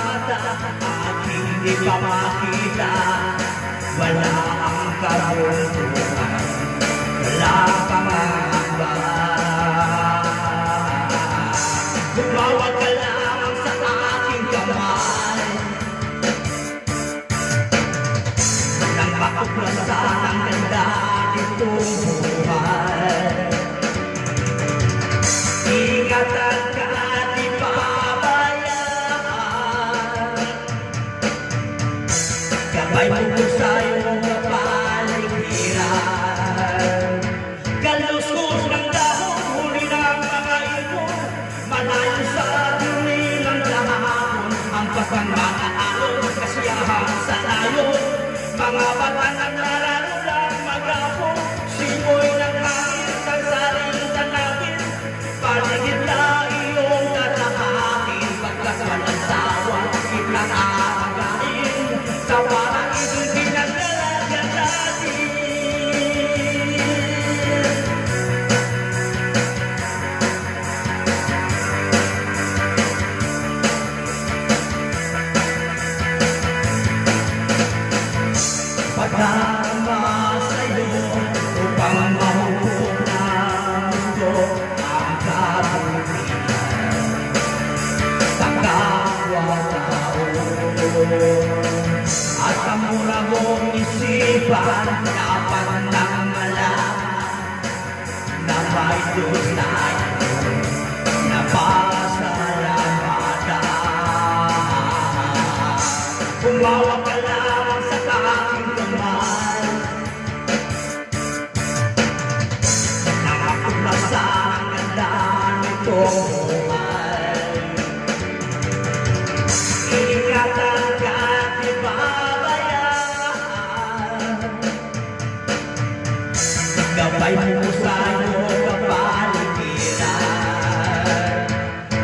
mata at hindi pa makita. Wala ang kabundukan, wala pangamba. Bumawag ka lamang sa aking kamay nang makuklasan ang ganda nitong buhay. Ingatan ka at di pabayaan, gabay mo sa iyong kapaligiran. Kaluskos ng dahon, huli ng mga ibon, malayo sa dumi ng lahapon. Ang pasang mga alon, kasiyahan sa layon, mga bata na nararo lang mag-apo. Simoy ng hangin, kansaring tanawin, paligid na iyong tatahakin. Pagkas walang sawa, kitang aagain, sa parang ibig pinagdalaga natin. Pagkama sa'yo upang mahubog ng mundo ang kabutihan sa kapwa-tao. At ang mura mong isipan dapat nang malaman na may Diyos na ito na pasalamatan. Bumawag ka lang sa aking kamay nang makuklasan ang ganda nitong buhay. Ingatan ka at di pabayaan, gabay mo sa iyong kapaligiran.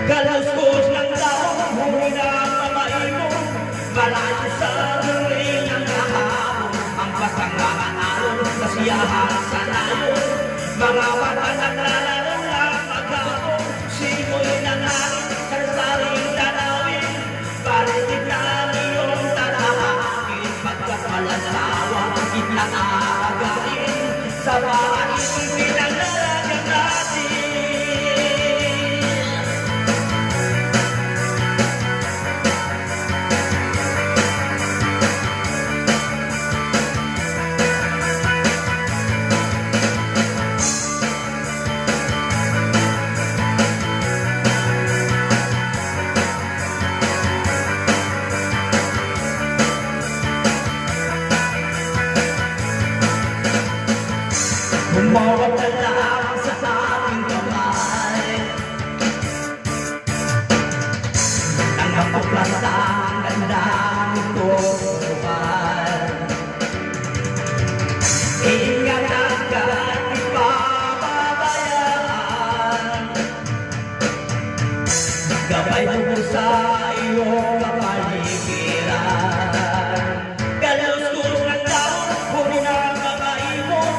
Kaluskos ng dahon, huli ng mga ibon, malayo sa dumi ng lahapon. Ang pasang mga alon, kasiyahan sa layon, mga bata naglalaro lang maghapon. Simoy ng hangin, kansaring tanawin, paligid na iyong tatahakin. Pagkat walang sawa, kitang aagain, sa paraisong pinagdalaga natin. Bumawag ka lang sa aking kamay nang makuklasan ang ganda nitong buhay. Ingatan ka at di pababayaan, gabay mo sa iyong kapaligiran. Kaluskos ng dahon, huli ng mga ibon,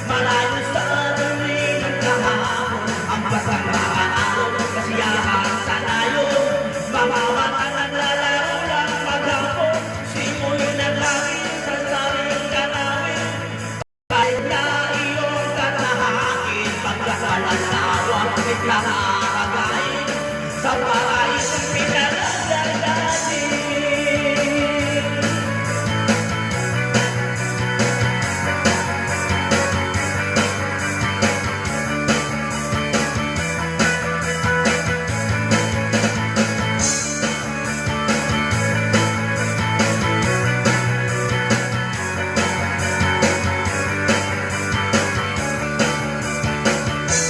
malayo sa dumi ng lahapon. Ang pasang mga alon, kasiyahan sa layon, mga bata naglalaro lang maghapon. Simoy ng langit, kansaring tanawin, kahit na iyong tatahakin. Pagkas walang sawa, kitang aagain, sa